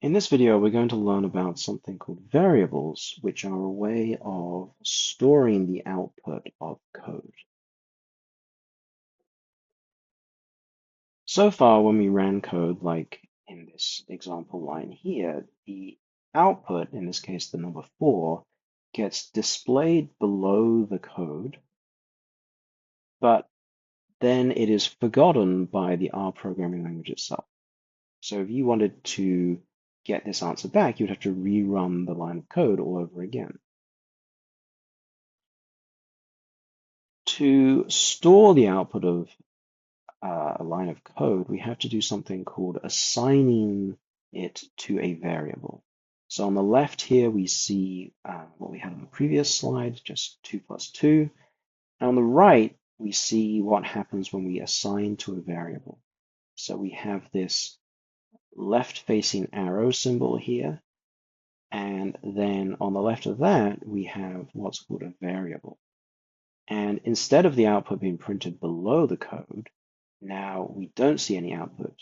In this video, we're going to learn about something called variables, which are a way of storing the output of code. So far, when we ran code, like in this example line here, the output, in this case the number 4, gets displayed below the code, but then it is forgotten by the R programming language itself. So if you wanted to get this answer back, you'd have to rerun the line of code all over again. To store the output of a line of code, we have to do something called assigning it to a variable. So on the left here, we see what we had on the previous slide, just 2 plus 2. And on the right, we see what happens when we assign to a variable. So we have this left-facing arrow symbol here. And then on the left of that, we have what's called a variable. And instead of the output being printed below the code, now we don't see any output,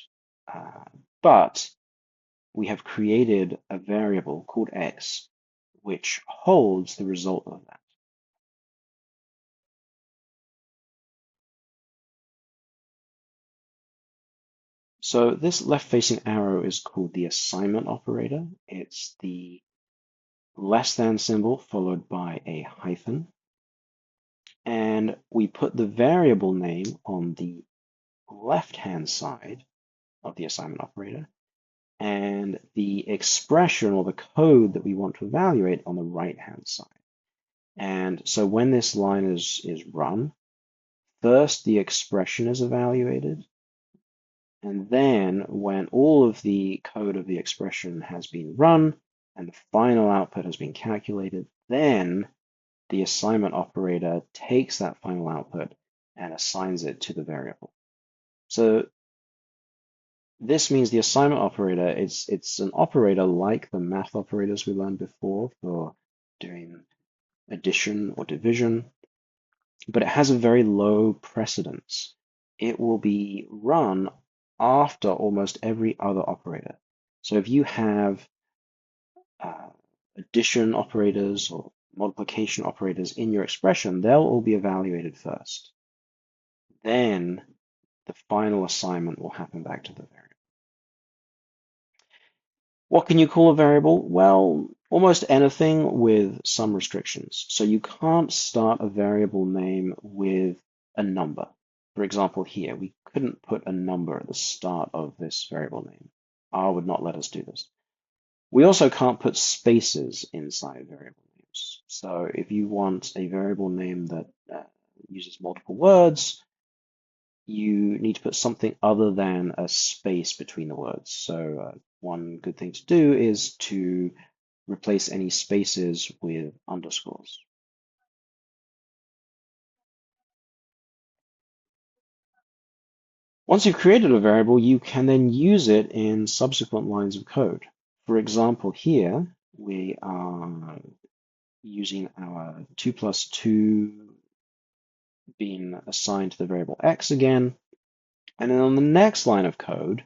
but we have created a variable called x, which holds the result of that. So this left-facing arrow is called the assignment operator. It's the less than symbol followed by a hyphen. And we put the variable name on the left-hand side of the assignment operator, and the expression or the code that we want to evaluate on the right-hand side. And so when this line is run, first the expression is evaluated, and then when all of the code of the expression has been run and the final output has been calculated, then the assignment operator takes that final output and assigns it to the variable. So this means the assignment operator, it's an operator like the math operators we learned before for doing addition or division, but it has a very low precedence. It will be run after almost every other operator. So if you have addition operators or multiplication operators in your expression, they'll all be evaluated first. Then the final assignment will happen back to the variable. What can you call a variable? Well, almost anything with some restrictions. So you can't start a variable name with a number. For example, here, we couldn't put a number at the start of this variable name. R would not let us do this. We also can't put spaces inside variable names. So if you want a variable name that uses multiple words, you need to put something other than a space between the words. So one good thing to do is to replace any spaces with underscores. Once you've created a variable, you can then use it in subsequent lines of code. For example, here we are using our 2 plus 2 being assigned to the variable x again. And then on the next line of code,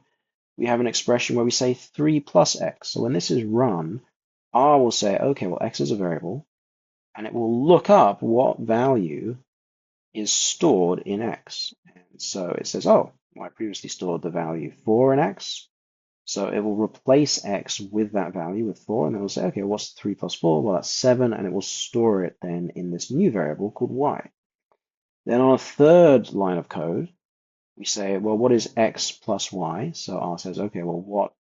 we have an expression where we say 3 plus x. So when this is run, R will say, okay, well, x is a variable, and it will look up what value is stored in x. And so it says, oh, well, I previously stored the value 4 in x. So it will replace x with that value with 4, and then it will say, okay, what's 3 plus 4? Well, that's 7, and it will store it then in this new variable called y. Then on a third line of code, we say, well, what is x plus y? So R says, okay, well,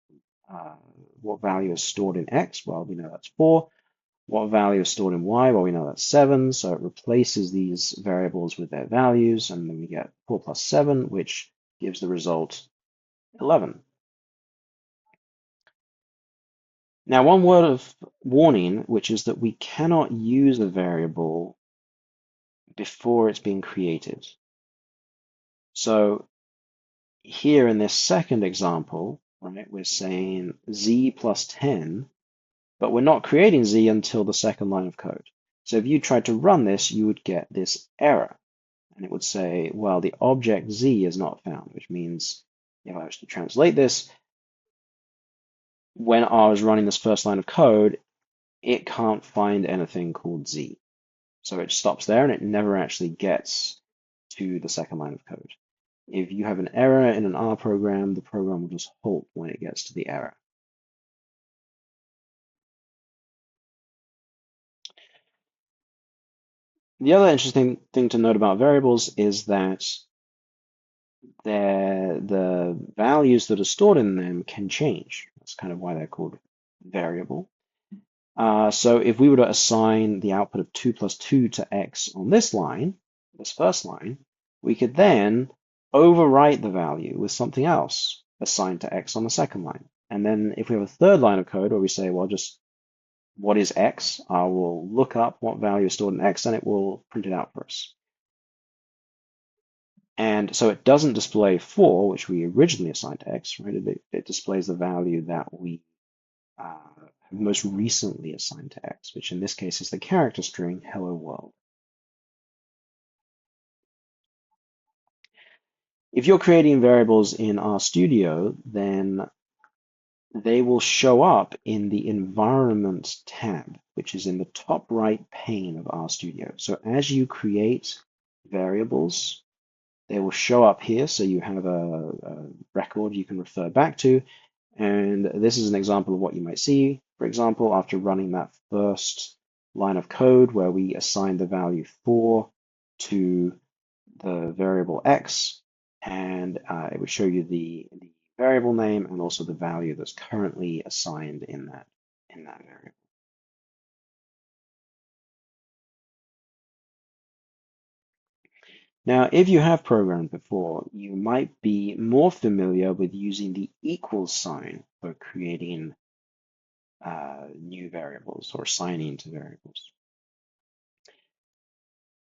what value is stored in x? Well, we know that's 4. What value is stored in y? Well, we know that's 7. So it replaces these variables with their values, and then we get 4 plus 7, which gives the result 11. Now, one word of warning, which is that we cannot use a variable before it's been created. So here in this second example, right, we're saying z plus 10, but we're not creating z until the second line of code. So if you tried to run this, you would get this error. And it would say, well, the object z is not found, which means if I was to translate this, when R is running this first line of code, it can't find anything called Z. So it stops there and it never actually gets to the second line of code. If you have an error in an R program, the program will just halt when it gets to the error. The other interesting thing to note about variables is that the values that are stored in them can change. That's kind of why they're called variable. So if we were to assign the output of 2 plus 2 to x on this line, this first line, we could then overwrite the value with something else assigned to x on the second line. And then if we have a third line of code where we say, well, just what is x? I will look up what value is stored in x and it will print it out for us. And so it doesn't display 4, which we originally assigned to x, right? It displays the value that we have most recently assigned to x, which in this case is the character string hello world. If you're creating variables in RStudio, then they will show up in the environment tab, which is in the top right pane of RStudio. So as you create variables, they will show up here, so you have a record you can refer back to. And this is an example of what you might see. For example, after running that first line of code where we assign the value 4 to the variable x, and it would show you the variable name and also the value that's currently assigned in that variable. Now, if you have programmed before, you might be more familiar with using the equals sign for creating new variables or assigning to variables.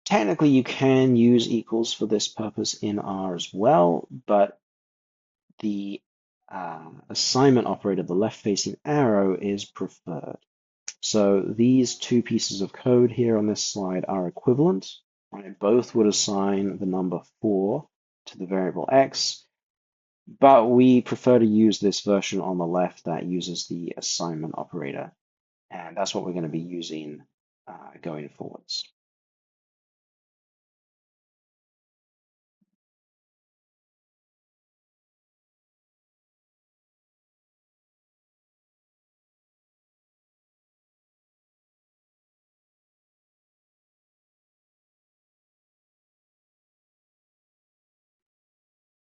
Technically, you can use equals for this purpose in R as well, but the assignment operator, the left-facing arrow, is preferred. So these two pieces of code here on this slide are equivalent. Right? Both would assign the number 4 to the variable x, but we prefer to use this version on the left that uses the assignment operator, and that's what we're going to be using going forwards.